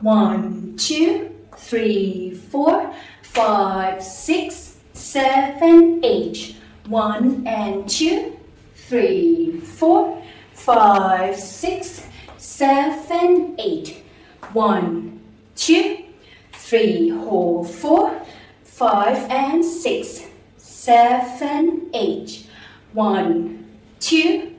1, 2, 3, 4, 5, 6, 7, 8. 1 and 2, 3, 4, 5, 6, 7, 8. 1, 2, 3, 4, 5 and 6, 7, 8. 1, 2,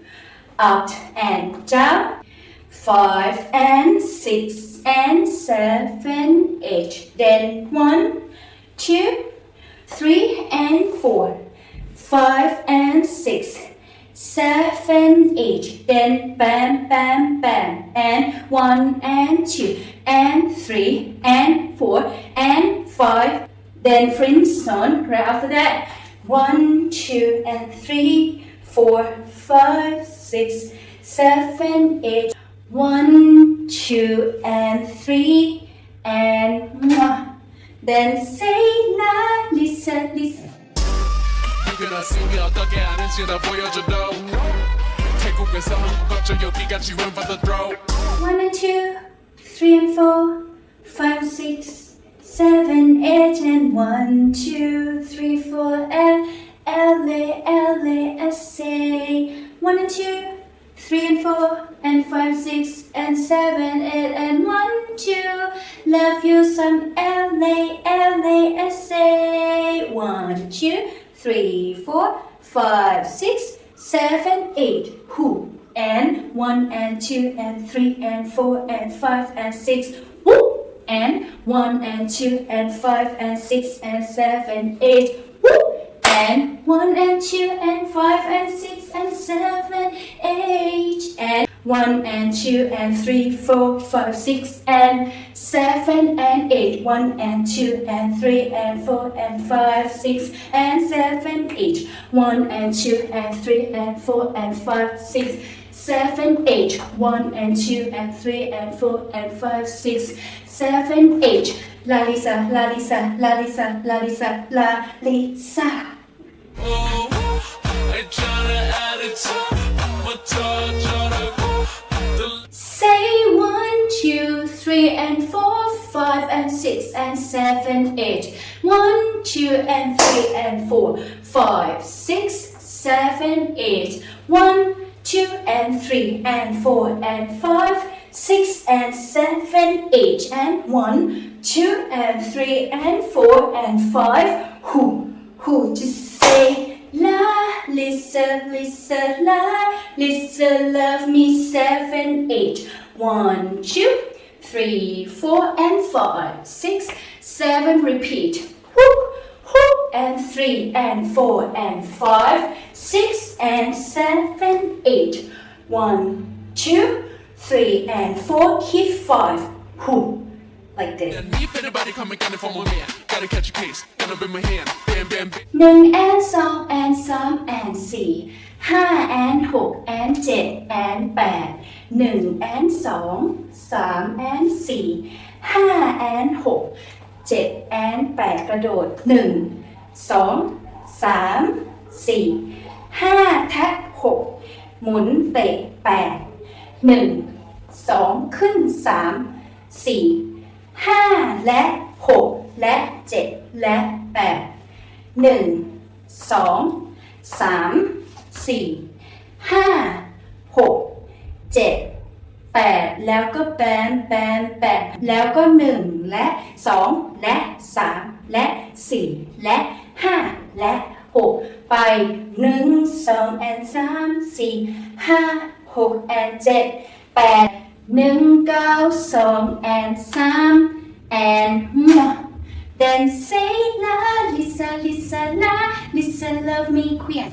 up and down. 5 and 6 and 7, 8. Then 1, 2, 3 and 4, 5 and 6, 7, 8. Then bam, bam, bam. And 1 and 2 and 3 and 4 and 5. Then Flintstone right after that. 1, 2 and 3, 4, 5, 6, 7, 8. 1, 2 and 3 and mwah. Then say Lalisa, Lisa. One and 2, 3 and 4, 5, 6, 7, 8 and 1, 2, 3, 4 L A L A S A. 1 and 2, 3 and 4 and 5, 6 and 7, 8 and 1, 2. Love you some L A L A S A. 1, 2, 3, 4, 5, 6, 7, 8. Who? And 1 and 2 and 3 and 4 and 5 and 6. Who? And 1 and 2 and 5 and 6 and 7, 8. Woo! And 1 and 2 and 5 and 6 and 7, 8. And 1 and 2 and 3, 4, 5, 6 and 7 and 8. 1 and 2 and 3 and 4 and 5, 6 and 7, 8. 1 and 2 and 3 and 4 and 5, 6, 7, 8. 1 and 2 and 3 and 4 and 5, 6, 7, 8. Lalisa, Lalisa, Lalisa, Lalisa, Lalisa. Say 1, 2, 3 and 4, 5 and 6 and 7, 8. 1, 2 and 3 and 4, 5, 6, 7, 8. 1, 2 and 3 and 4 and 5, 6 and 7, 8. And 1, 2 and 3 and 4 and 5. Who just say La, Lisa, Lisa, La, Lisa, love me 7, 8. 1, 2, 3, 4 and 5, 6, 7, repeat. Who, and 3 and 4 and 5, 6 and 7, 8. 1, 2, 3 and 4, keep 5. Who? Like this. 1 and 2 and 3 and 4 5 and 6 and 7 and 8 1 and 2 3 and 4 5 and 6 7 and 8 กระโดด1 2 3 4 5 แท็บ 6 หมุนเตะ 8 1 2 ขึ้น 3 4 5 และ 6 และ 7 และ 8 1 2 3 4 5 6 7 8แล้วก็แบน8แล้วก็1และ2และ3และ4และ5และ6ไป1 2 and 3 4 5 6 and 7 8 1 9 2 and 3 and then say la Lisa Lisa la Lisa love me queen1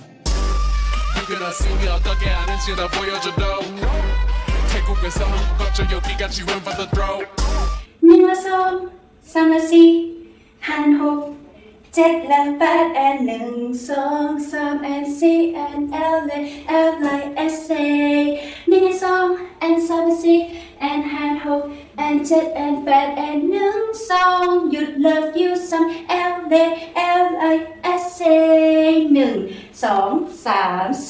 และ2 3และ4 5 6 7และ 8 and 1 2 3 and 4 and L I S A 1และ2 and 3และ4 and 5 6 and 7 and 8 and 1 2 หยุด love you some L I S A 1 2 3 4 5 6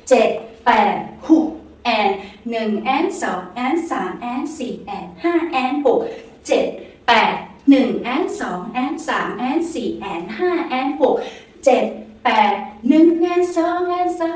7 8 6 and 1 and 2 and 3 and 4 and 5 and 6 7 8 1 and 2 and 3 and 4 and 5 and 6 7 8 1 and 2 and 3 and 4 and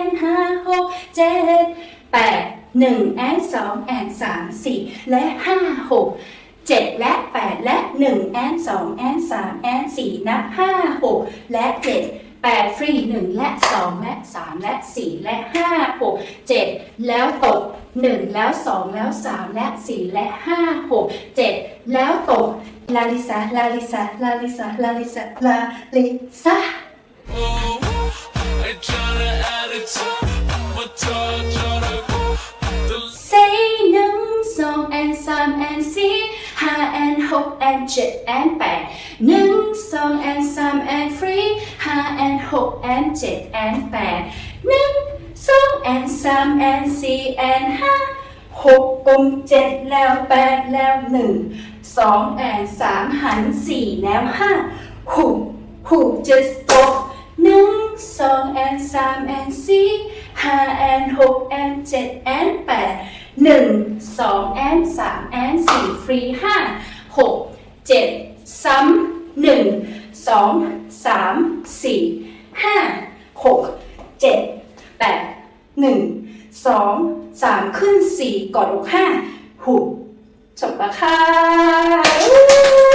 5 6 7 8 1 and 2 and 3 4และ5 6 7และ8และ1 and 2 and 3 and 4นับ5 6และ7 8ฟรี1และ2และ3และ4และ5 6 7แล้วตก1แล้ว2แล้ว3และ4และ5 6 7แล้วตกลาลิซาลาลิซาลาลิซาลาลิซาลาลิซาSay 1 2 and 3 and 4 5 and 6 and 7 and 8 1 2 and 3 and 3 5 and 6 and 7 and 8 1 2 and 3 and 4 and 5 6กลม7แล้ว8แล้ว1 2 and 3หัน4แล้ว5 6 จะตก1 2 and 3 and 4 5 and 6 and 7 and 8 1 2 and 3 and 4ฟรี5 6 7ซ้ำ1 2 3 4 5 6 7 8 1 2 3ขึ้น4กดอก5หุบจบแล้วค่ะ